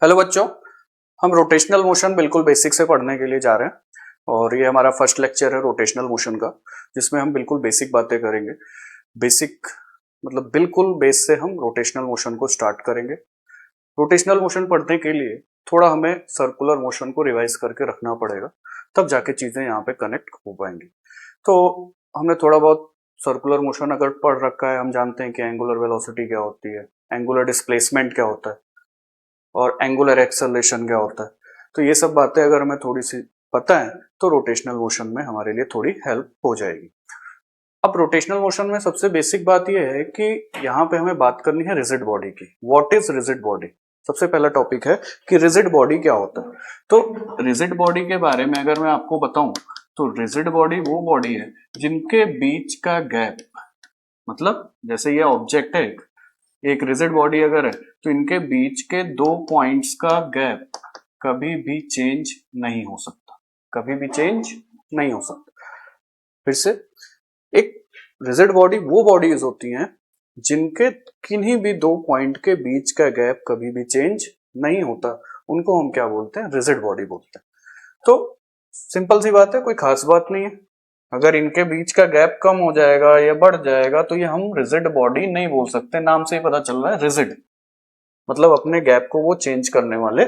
Hello बच्चों, हम rotational motion बिल्कुल बेसिक से पढ़ने के लिए जा रहे हैं और ये हमारा फर्स्ट लेक्चर है रोटेशनल मोशन का, जिसमें हम बिल्कुल बेसिक बातें करेंगे। बेसिक मतलब बिल्कुल बेस से हम रोटेशनल मोशन को स्टार्ट करेंगे। रोटेशनल मोशन पढ़ने के लिए थोड़ा हमें सर्कुलर मोशन को रिवाइज करके रखना पड़ेगा, तब जाके चीजें यहाँ पे कनेक्ट हो पाएंगी। तो हमने थोड़ा बहुत सर्कुलर मोशन अगर पढ़ रखा है, हम जानते हैं कि एंगुलर वेलोसिटी क्या होती है, एंगुलर डिस्प्लेसमेंट क्या होता है और एंगुलर एक्सेलरेशन क्या होता है। तो ये सब बातें अगर हमें थोड़ी सी पता है तो रोटेशनल मोशन में हमारे लिए थोड़ी हेल्प हो जाएगी। अब रोटेशनल मोशन में सबसे बेसिक बात यह है कि यहाँ पे हमें बात करनी है रिजिड बॉडी की। What is rigid body? सबसे पहला टॉपिक है कि रिजिड बॉडी क्या होता है। तो रिजिड बॉडी के बारे में अगर मैं आपको बताऊं तो रिजिड बॉडी वो बॉडी है जिनके बीच का गैप, मतलब जैसे ये ऑब्जेक्ट है, एक रिजिड बॉडी अगर है तो इनके बीच के दो पॉइंट्स का गैप कभी भी चेंज नहीं हो सकता, कभी भी चेंज नहीं हो सकता। फिर से, एक रिजिड बॉडी वो बॉडीज होती हैं जिनके किन्हीं भी दो पॉइंट के बीच का गैप कभी भी चेंज नहीं होता, उनको हम क्या बोलते हैं? रिजिड बॉडी बोलते हैं। तो सिंपल सी बात है, कोई खास बात नहीं है। अगर इनके बीच का गैप कम हो जाएगा या बढ़ जाएगा तो ये हम रिजिड बॉडी नहीं बोल सकते। नाम से ही पता चल रहा है रिजिड, मतलब अपने गैप को वो चेंज करने वाले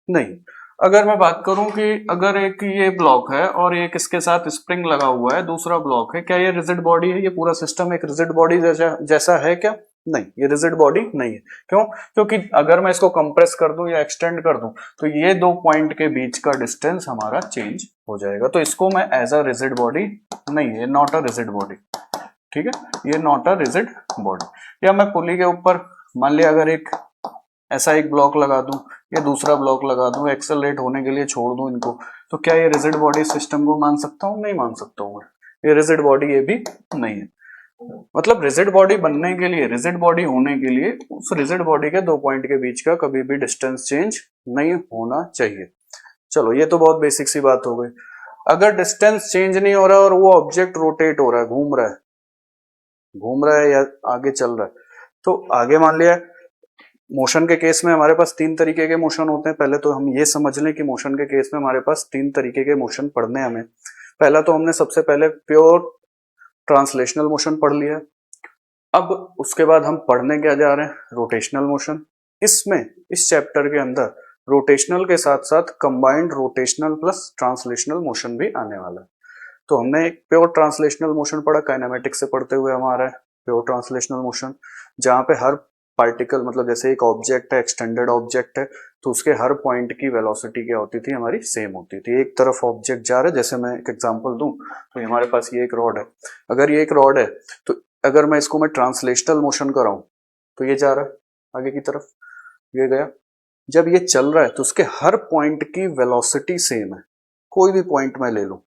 नहीं। अगर मैं बात करूं कि अगर एक ये ब्लॉक है और एक इसके साथ स्प्रिंग लगा हुआ है, दूसरा ब्लॉक है, क्या ये रिजिड बॉडी है? ये पूरा सिस्टम एक रिजिड बॉडी जैसा है क्या? नहीं, ये रिजिड बॉडी नहीं है। क्यों? क्योंकि अगर मैं इसको कंप्रेस कर दूं या एक्सटेंड कर दूं तो ये दो पॉइंट के बीच का डिस्टेंस हमारा चेंज हो जाएगा। तो इसको मैं एज अ रिजिड बॉडी नहीं है, नॉट अ रिजिड बॉडी। ठीक है, ये नॉट अ रिजिड बॉडी। या मैं पुली के ऊपर मान लिया अगर एक ऐसा एक ब्लॉक लगा दूं या दूसरा ब्लॉक लगा दूं, एक्सेलरेट होने के लिए छोड़ दूं इनको, तो क्या ये रिजिड बॉडी सिस्टम को मान सकता हूं? नहीं मान सकता हूं। ये रिजिड बॉडी ये भी नहीं है। मतलब रिजिड बॉडी बनने के लिए, रिजिड बॉडी होने के लिए उस रिजिड बॉडी के दो पॉइंट के बीच का कभी भी डिस्टेंस चेंज नहीं होना चाहिए। चलो, ये तो बहुत बेसिक सी बात हो गई। अगर डिस्टेंस चेंज नहीं हो रहा और वो ऑब्जेक्ट रोटेट हो रहा है, घूम रहा है या आगे चल रहा है, तो आगे मान लिया मोशन के केस में हमारे पास तीन तरीके के मोशन होते हैं। पहले तो हम ये समझ लें कि मोशन के केस में हमारे पास तीन तरीके के मोशन पढ़ने हमें। पहला तो हमने सबसे पहले प्योर ट्रांसलेशनल मोशन पढ़ लिया। अब उसके बाद हम पढ़ने क्या जा रहे हैं? Rotational motion. इसमें इस चैप्टर के अंदर रोटेशनल के साथ साथ combined rotational plus translational motion भी आने वाला है। तो हमने एक प्योर ट्रांसलेशनल मोशन पढ़ा, काइनेमेटिक्स से पढ़ते हुए हमारा प्योर ट्रांसलेशनल मोशन, जहां पे हर पार्टिकल, मतलब जैसे एक ऑब्जेक्ट है, एक्सटेंडेड ऑब्जेक्ट है, तो उसके हर पॉइंट की वेलोसिटी क्या होती थी? हमारी सेम होती थी। एक तरफ ऑब्जेक्ट जा रहा है, जैसे मैं एक एग्जांपल दूं तो हमारे पास ये एक रॉड है। अगर ये एक रॉड है तो अगर मैं इसको मैं ट्रांसलेशनल मोशन कराऊं तो ये जा रहा है आगे की तरफ, ये गया। जब ये चल रहा है तो उसके हर पॉइंट की वेलोसिटी सेम है। कोई भी पॉइंट मैं ले लूं,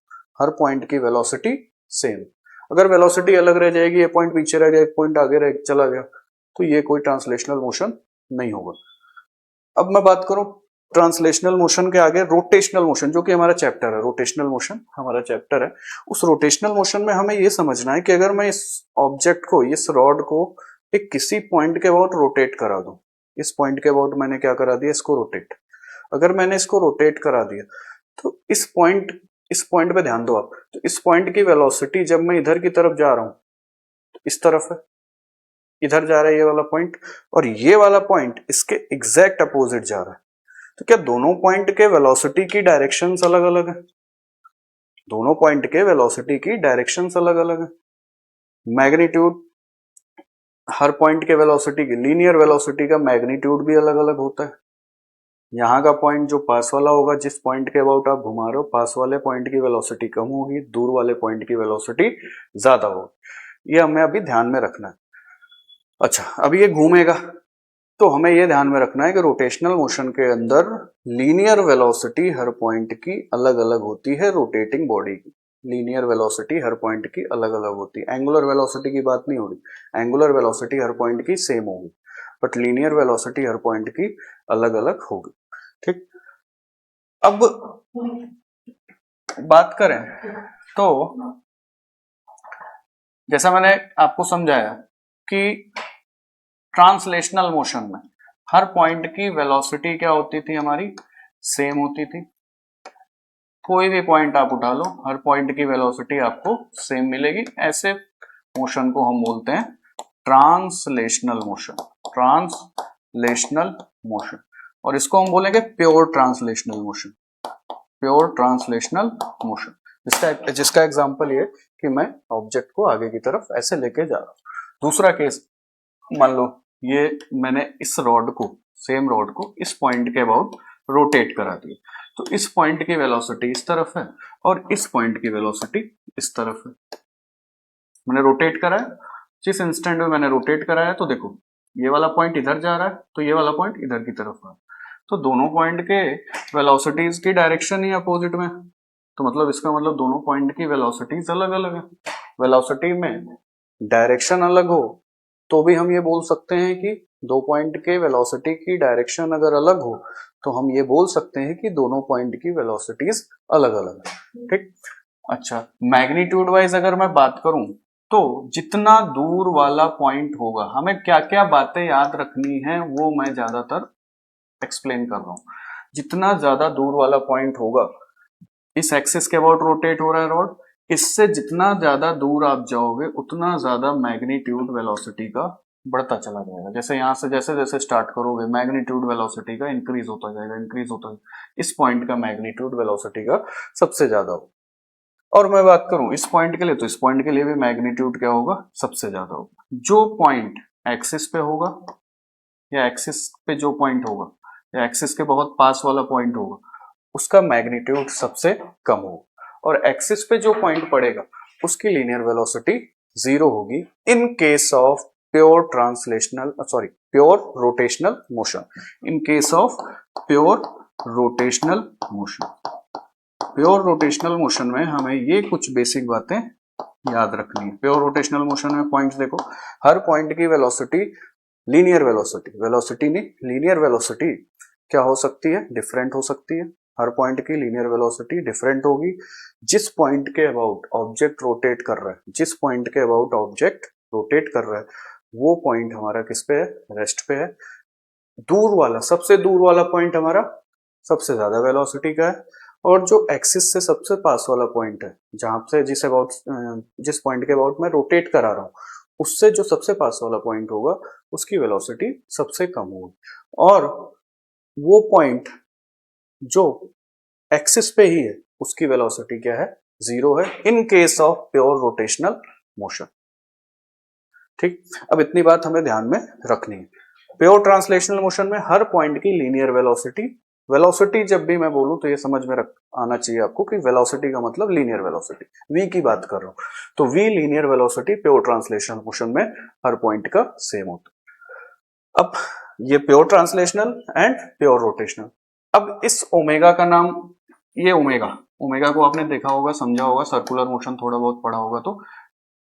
हर पॉइंट की वेलोसिटी सेम। अगर वेलोसिटी अलग रह जाएगी, ये पॉइंट पीछे रह गया, एक पॉइंट आगे रह चला गया, तो ये कोई ट्रांसलेशनल मोशन नहीं होगा। अब मैं बात करूं ट्रांसलेशनल मोशन के आगे रोटेशनल मोशन, जो कि हमारा चैप्टर है। रोटेशनल मोशन हमारा चैप्टर है। उस रोटेशनल मोशन में हमें यह समझना है कि अगर मैं इस ऑब्जेक्ट को, इस रॉड को एक किसी पॉइंट के अबाउट रोटेट करा दूं, इस पॉइंट के अबाउट मैंने क्या करा दिया? इसको रोटेट। अगर मैंने इसको रोटेट करा दिया तो इस पॉइंट पे ध्यान दो आप। तो इस पॉइंट की वेलोसिटी जब मैं इधर की तरफ जा रहा हूं तो इस तरफ है, इधर जा रहा है ये वाला पॉइंट, और ये वाला पॉइंट इसके एग्जैक्ट अपोजिट जा रहा है। तो क्या दोनों पॉइंट के वेलोसिटी की डायरेक्शंस अलग अलग है? दोनों पॉइंट के वेलोसिटी की डायरेक्शंस अलग अलग है। मैग्नीट्यूड, हर पॉइंट के वेलोसिटी की, लीनियर वेलोसिटी का मैग्नीट्यूड भी अलग अलग होता है। यहाँ का पॉइंट जो पास वाला होगा, जिस पॉइंट के अबाउट आप घुमा रहे हो, पास वाले पॉइंट की वेलोसिटी कम होगी, दूर वाले पॉइंट की वेलोसिटी ज्यादा होगी। ये हमें अभी ध्यान में रखना है। अच्छा, अब ये घूमेगा तो हमें यह ध्यान में रखना है कि रोटेशनल मोशन के अंदर लीनियर वेलोसिटी हर पॉइंट की अलग अलग होती है। रोटेटिंग बॉडी की लीनियर वेलोसिटी हर पॉइंट की अलग अलग होती है। एंगुलर वेलोसिटी की बात नहीं हो रही। एंगुलर वेलोसिटी हर पॉइंट की सेम होगी, but linear velocity her point की अलग अलग होगी। ठीक, अब बात करें तो जैसा मैंने आपको समझाया कि ट्रांसलेशनल मोशन में हर पॉइंट की वेलोसिटी क्या होती थी हमारी, सेम होती थी। कोई भी पॉइंट आप उठा लो, हर पॉइंट की वेलोसिटी आपको सेम मिलेगी। ऐसे मोशन को हम बोलते हैं ट्रांसलेशनल मोशन, ट्रांसलेशनल मोशन। और इसको हम बोलेंगे pure translational motion, pure translational motion. जिसका एग्जांपल ये कि मैं ऑब्जेक्ट को आगे की तरफ ऐसे लेके जा रहा हूं। दूसरा केस, मान लो ये मैंने इस रॉड को, सेम रॉड को इस पॉइंट के अबाउट रोटेट करा दिया, तो इस पॉइंट की वेलोसिटी इस तरफ है और इस पॉइंट की वेलोसिटी इस तरफ है। मैंने रोटेट कराया, जिस इंस्टेंट में मैंने रोटेट कराया तो देखो ये वाला पॉइंट इधर जा रहा है तो ये वाला पॉइंट इधर की तरफ है, तो दोनों पॉइंट के वेलोसिटीज की डायरेक्शन ही अपोजिट में, तो मतलब इसका मतलब दोनों पॉइंट की वेलोसिटीज अलग अलग है। वेलोसिटी में डायरेक्शन अलग हो तो भी हम ये बोल सकते हैं कि दो पॉइंट के वेलोसिटी की डायरेक्शन अगर अलग हो तो हम ये बोल सकते हैं कि दोनों पॉइंट की वेलोसिटीज अलग अलग है। ठीक, अच्छा मैग्नीट्यूड वाइज अगर मैं बात करूं तो जितना दूर वाला पॉइंट होगा, हमें क्या क्या बातें याद रखनी है वो मैं ज्यादातर एक्सप्लेन कर रहा हूं। जितना ज्यादा दूर वाला पॉइंट होगा, इस एक्सिस के अबाउट रोटेट हो रहा है रॉड, इससे जितना ज्यादा दूर आप जाओगे उतना ज्यादा मैग्नीट्यूड वेलोसिटी का बढ़ता चला जाएगा। जैसे यहां से जैसे जैसे स्टार्ट करोगे मैग्नीट्यूड वेलोसिटी का इंक्रीज होता जाएगा, इंक्रीज होता जाएगा। इस पॉइंट का मैग्नीट्यूड वेलोसिटी का सबसे ज्यादा होगा। और मैं बात करूं इस पॉइंट के लिए, तो इस पॉइंट के लिए भी मैग्नीट्यूड क्या होगा, सबसे ज्यादा होगा। जो पॉइंट एक्सिस पे होगा या एक्सिस पे जो पॉइंट होगा या एक्सिस के बहुत पास वाला पॉइंट होगा उसका मैग्नीट्यूड सबसे कम होगा, और एक्सिस पे जो पॉइंट पड़ेगा उसकी लीनियर वेलोसिटी जीरो होगी in case of pure translational pure rotational motion. In case of pure rotational motion, pure rotational motion में हमें ये कुछ बेसिक बातें याद रखनी है। प्योर रोटेशनल मोशन में पॉइंट्स देखो, हर पॉइंट की वेलोसिटी लीनियर वेलोसिटी, वेलोसिटी नहीं लीनियर वेलोसिटी क्या हो सकती है, डिफरेंट हो सकती है। हर पॉइंट की लीनियर वेलोसिटी डिफरेंट होगी। जिस पॉइंट के अबाउट ऑब्जेक्ट रोटेट कर रहा है, जिस पॉइंट के अबाउट ऑब्जेक्ट रोटेट कर रहा है वो पॉइंट हमारा किस पे है, रेस्ट पे है। दूर वाला, सबसे दूर वाला पॉइंट हमारा सबसे ज्यादा वेलोसिटी का है, और जो एक्सिस से सबसे पास वाला पॉइंट है, जहां से जिस पॉइंट के अबाउट मैं रोटेट करा रहा हूं, उससे जो सबसे पास वाला पॉइंट होगा उसकी वेलोसिटी सबसे कम होगी। और वो पॉइंट जो एक्सिस पे ही है उसकी वेलोसिटी क्या है, जीरो है in case of pure rotational motion. ठीक, अब इतनी बात हमें ध्यान में रखनी है। प्योर ट्रांसलेशनल मोशन में हर पॉइंट की लीनियर वेलोसिटी, वेलोसिटी जब भी मैं बोलूं तो ये समझ में आना चाहिए आपको कि वेलोसिटी का मतलब लीनियर वेलोसिटी, वी की बात कर रहा हूं, तो V linear velocity pure translational motion में हर पॉइंट का सेम होता है। अब ये pure translational and pure rotational. अब इस ओमेगा का नाम, ये ओमेगा, ओमेगा को आपने देखा होगा, समझा होगा, सर्कुलर मोशन थोड़ा बहुत पढ़ा होगा, तो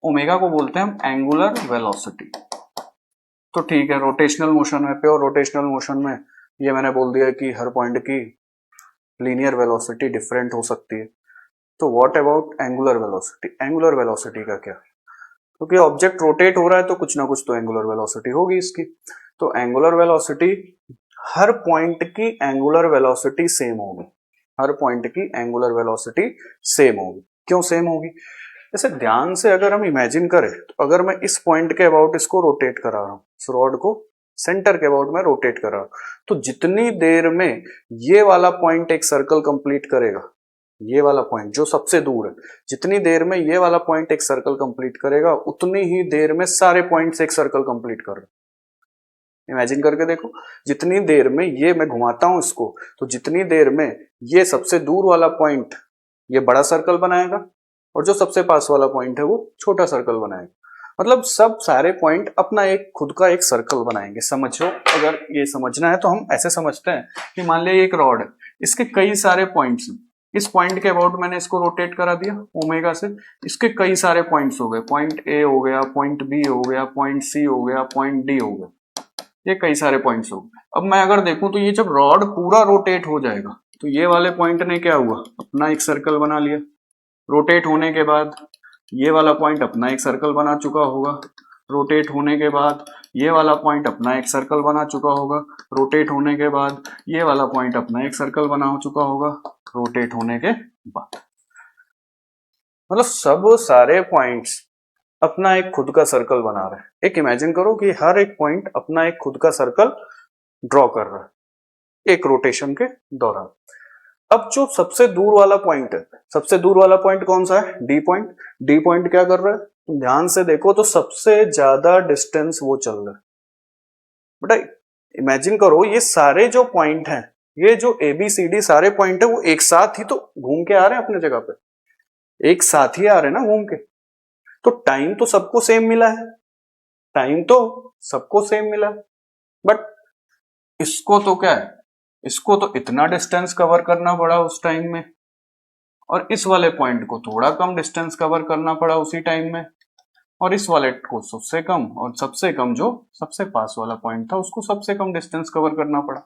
ओमेगा को बोलते हैं हम एंगुलर वेलोसिटी। तो ठीक है, रोटेशनल मोशन में, प्योर रोटेशनल मोशन में ये मैंने बोल दिया कि हर पॉइंट की लीनियर वेलोसिटी डिफरेंट हो सकती है। तो what about angular velocity, angular velocity का क्या, क्योंकि ऑब्जेक्ट रोटेट हो रहा है तो कुछ ना कुछ तो एंगुलर वेलोसिटी होगी इसकी। तो एंगुलर वेलोसिटी, हर पॉइंट की एंगुलर वेलोसिटी सेम होगी, हर पॉइंट की एंगुलर वेलोसिटी सेम होगी। क्यों सेम होगी, जैसे ध्यान से अगर हम इमेजिन करें तो अगर मैं इस पॉइंट के अबाउट इसको रोटेट करा रहा हूं, इस रॉड को सेंटर के अबाउट में रोटेट कर रहा हूं, तो जितनी देर में ये वाला पॉइंट एक सर्कल कंप्लीट करेगा, ये वाला पॉइंट जो सबसे दूर है, जितनी देर में ये वाला पॉइंट एक सर्कल कंप्लीट करेगा उतनी ही देर में सारे पॉइंट्स एक सर्कल कंप्लीट कर रहे हैं। इमेजिन करके देखो, जितनी देर में ये मैं घुमाता हूं इसको, तो जितनी देर में ये सबसे दूर वाला पॉइंट ये बड़ा सर्कल बनाएगा और जो सबसे पास वाला पॉइंट है वो छोटा सर्कल बनाएगा। मतलब सब सारे पॉइंट अपना एक खुद का एक सर्कल बनाएंगे। समझो, अगर ये समझना है तो हम ऐसे समझते हैं कि मान लिया एक रॉड है, इसके कई सारे पॉइंट्स हैं, इस पॉइंट के अबाउट मैंने इसको रोटेट करा दिया ओमेगा से, इसके कई सारे पॉइंट्स हो गए, पॉइंट ए हो गया, पॉइंट बी हो गया, पॉइंट सी हो गया, पॉइंट डी हो गया, ये कई सारे पॉइंट्स हो गए। अब मैं अगर देखूं तो ये जब रॉड पूरा रोटेट हो जाएगा तो ये वाले पॉइंट ने क्या हुआ, अपना एक सर्कल बना लिया। रोटेट होने के बाद ये वाला पॉइंट अपना एक सर्कल बना चुका होगा। रोटेट होने के बाद ये वाला पॉइंट अपना एक सर्कल बना चुका होगा रोटेट होने के बाद, ये वाला पॉइंट अपना एक सर्कल बना चुका होगा रोटेट होने के बाद। मतलब सब सारे पॉइंट्स अपना एक खुद का सर्कल बना रहे हैं। एक इमेजिन करो कि हर एक पॉइंट अपना एक खुद का सर्कल ड्रॉ कर रहा है एक रोटेशन के दौरान। अब जो सबसे दूर वाला पॉइंट है, सबसे दूर वाला पॉइंट कौन सा है? D point. डी पॉइंट क्या कर रहा है? तुम ध्यान से देखो तो सबसे ज्यादा डिस्टेंस वो चल रहा है। बेटा इमेजिन करो ये सारे जो पॉइंट हैं, ये जो ABCD सारे पॉइंट है वो एक साथ ही तो घूम के आ रहे हैं अपने जगह पे, एक साथ ही आ रहे हैं ना घूम के। तो टाइम तो सबको सेम मिला है, टाइम तो सबको सेम मिला है, बट इसको तो क्या है, इसको तो इतना डिस्टेंस कवर करना पड़ा उस टाइम में, और इस वाले पॉइंट को थोड़ा कम डिस्टेंस कवर करना पड़ा उसी टाइम में, और इस वाले को सबसे कम, और सबसे कम जो सबसे पास वाला पॉइंट था उसको सबसे कम डिस्टेंस कवर करना पड़ा।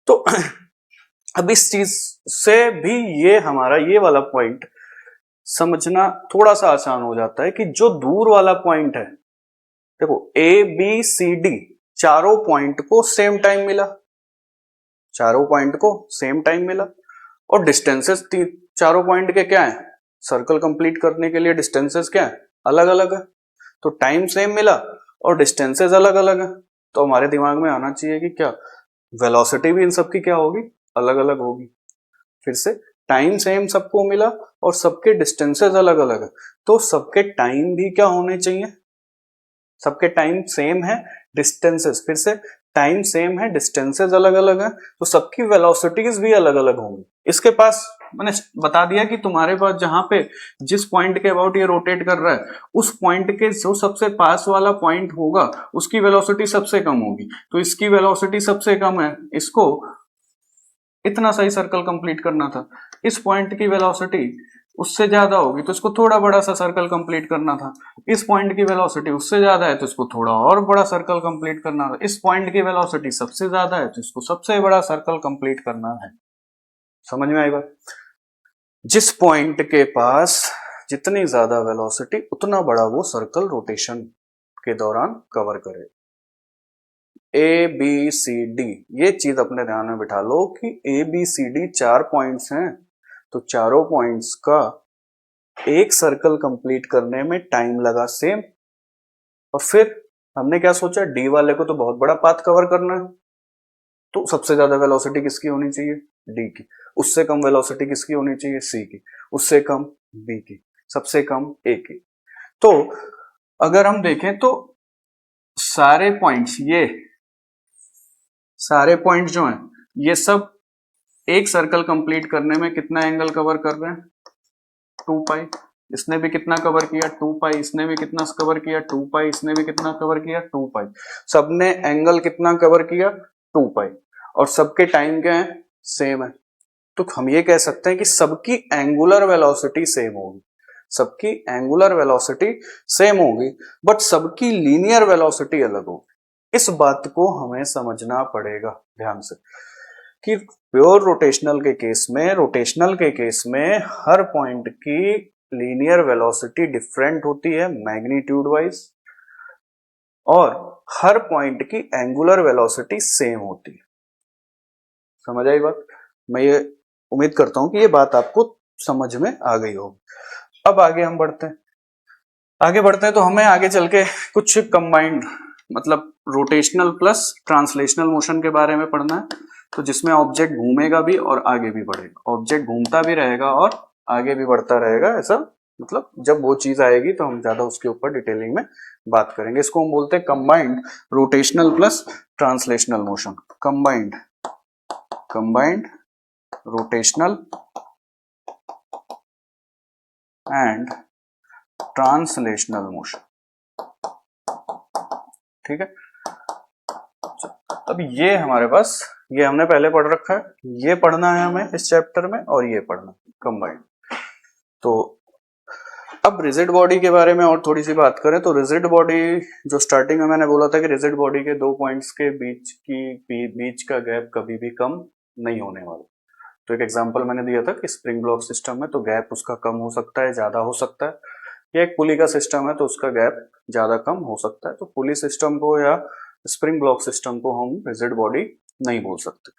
तो अब इस चीज से भी ये हमारा ये वाला पॉइंट समझना थोड़ा सा आसान हो जाता है कि जो दूर वाला पॉइंट है, देखो ABCD चारों पॉइंट को सेम टाइम मिला, चारों पॉइंट को सेम टाइम मिला, और डिस्टेंसेस चारों पॉइंट के क्या है? सर्कल कंप्लीट करने के लिए डिस्टेंसेस क्या है? अलग अलग है। तो टाइम सेम मिला और डिस्टेंसेस अलग अलग है, तो हमारे दिमाग में आना चाहिए कि क्या वेलोसिटी भी इन सबकी क्या होगी? अलग अलग होगी। फिर से टाइम सेम सबको मिला और सबके डिस्टेंसेस अलग अलग है, तो सबके टाइम भी क्या होने चाहिए? सबके टाइम सेम है, डिस्टेंसेस, फिर से टाइम सेम है, डिस्टेंसेस अलग अलग है, तो सबकी वेलोसिटीज भी अलग अलग होंगी। इसके पास मैंने बता दिया कि तुम्हारे पास जहां पे जिस पॉइंट के अबाउट ये रोटेट कर रहा है उस पॉइंट के जो सबसे पास वाला पॉइंट होगा उसकी वेलोसिटी सबसे कम होगी, तो इसकी वेलोसिटी सबसे कम है, इसको इतना सही सर्कल कंप्लीट करना था। इस पॉइंट की वेलोसिटी उससे ज्यादा होगी तो इसको थोड़ा बड़ा सा सर्कल कंप्लीट करना था। इस पॉइंट की वेलोसिटी उससे ज्यादा है तो इसको थोड़ा और बड़ा सर्कल कंप्लीट करना था। इस पॉइंट की वेलोसिटी सबसे ज्यादा है तो इसको सबसे बड़ा सर्कल कंप्लीट करना है। समझ में आई बात? जिस पॉइंट के पास जितनी ज्यादा वेलोसिटी उतना बड़ा वो सर्कल रोटेशन के दौरान कवर करे। ABCD ये चीज अपने ध्यान में बिठा लो कि ABCD 4 पॉइंट्स हैं, तो चारों पॉइंट्स का एक सर्कल कंप्लीट करने में टाइम लगा सेम। और फिर हमने क्या सोचा, डी वाले को तो बहुत बड़ा पाथ कवर करना है, तो सबसे ज्यादा वेलोसिटी किसकी होनी चाहिए? डी की। उससे कम वेलोसिटी किसकी होनी चाहिए? सी की। उससे कम बी की। सबसे कम ए की। तो अगर हम देखें तो सारे पॉइंट्स, ये सारे पॉइंट जो हैं ये सब एक सर्कल कंप्लीट करने में कितना एंगल कवर कर रहे हैं? 2 पाई। इसने भी कितना कवर किया? 2 पाई। इसने भी कितना कवर किया? 2 पाई। इसने भी कितना कवर किया? 2 पाई। सबने एंगल कितना कवर किया? 2 पाई। और सबके टाइम क्या है? सेम है। तो हम ये कह सकते हैं कि सबकी एंगुलर वेलोसिटी सेम होगी, सबकी एंगुलर वेलोसिटी सेम होगी, बट सबकी लीनियर वेलोसिटी अलग होगी। इस बात को हमें समझना पड़ेगा ध्यान से कि प्योर रोटेशनल के केस में, रोटेशनल के केस में हर पॉइंट की लीनियर वेलोसिटी डिफरेंट होती है मैग्नीट्यूड वाइज, और हर पॉइंट की एंगुलर वेलोसिटी सेम होती है। समझ आई बात? मैं ये उम्मीद करता हूं कि ये बात आपको समझ में आ गई होगी। अब आगे हम बढ़ते हैं, आगे बढ़ते हैं तो हमें आगे चल के कुछ कंबाइंड मतलब रोटेशनल प्लस ट्रांसलेशनल मोशन के बारे में पढ़ना है, तो जिसमें ऑब्जेक्ट घूमेगा भी और आगे भी बढ़ेगा, ऑब्जेक्ट घूमता भी रहेगा और आगे भी बढ़ता रहेगा। ऐसा मतलब जब वो चीज आएगी तो हम ज्यादा उसके ऊपर डिटेलिंग में बात करेंगे। इसको हम बोलते हैं combined rotational plus translational motion. Combined rotational and translational motion. ठीक है, अब ये हमारे पास, ये हमने पहले पढ़ रखा है, ये पढ़ना है हमें इस चैप्टर में, और ये पढ़ना कंबाइंड। तो अब रिजिड बॉडी के बारे में और थोड़ी सी बात करें तो रिजिड बॉडी, जो स्टार्टिंग में मैंने बोला था कि रिजिड बॉडी के दो पॉइंट्स के बीच का गैप कभी भी कम नहीं होने वाला। तो एक एग्जांपल मैंने दिया था कि स्प्रिंग ब्लॉक सिस्टम में तो गैप उसका कम हो सकता है, ज्यादा हो सकता है, ये एक पुली का सिस्टम है तो उसका गैप ज़्यादा कम हो सकता है, तो पुली सिस्टम को या स्प्रिंग ब्लॉक सिस्टम को हम रिजिड बॉडी नहीं बोल सकते।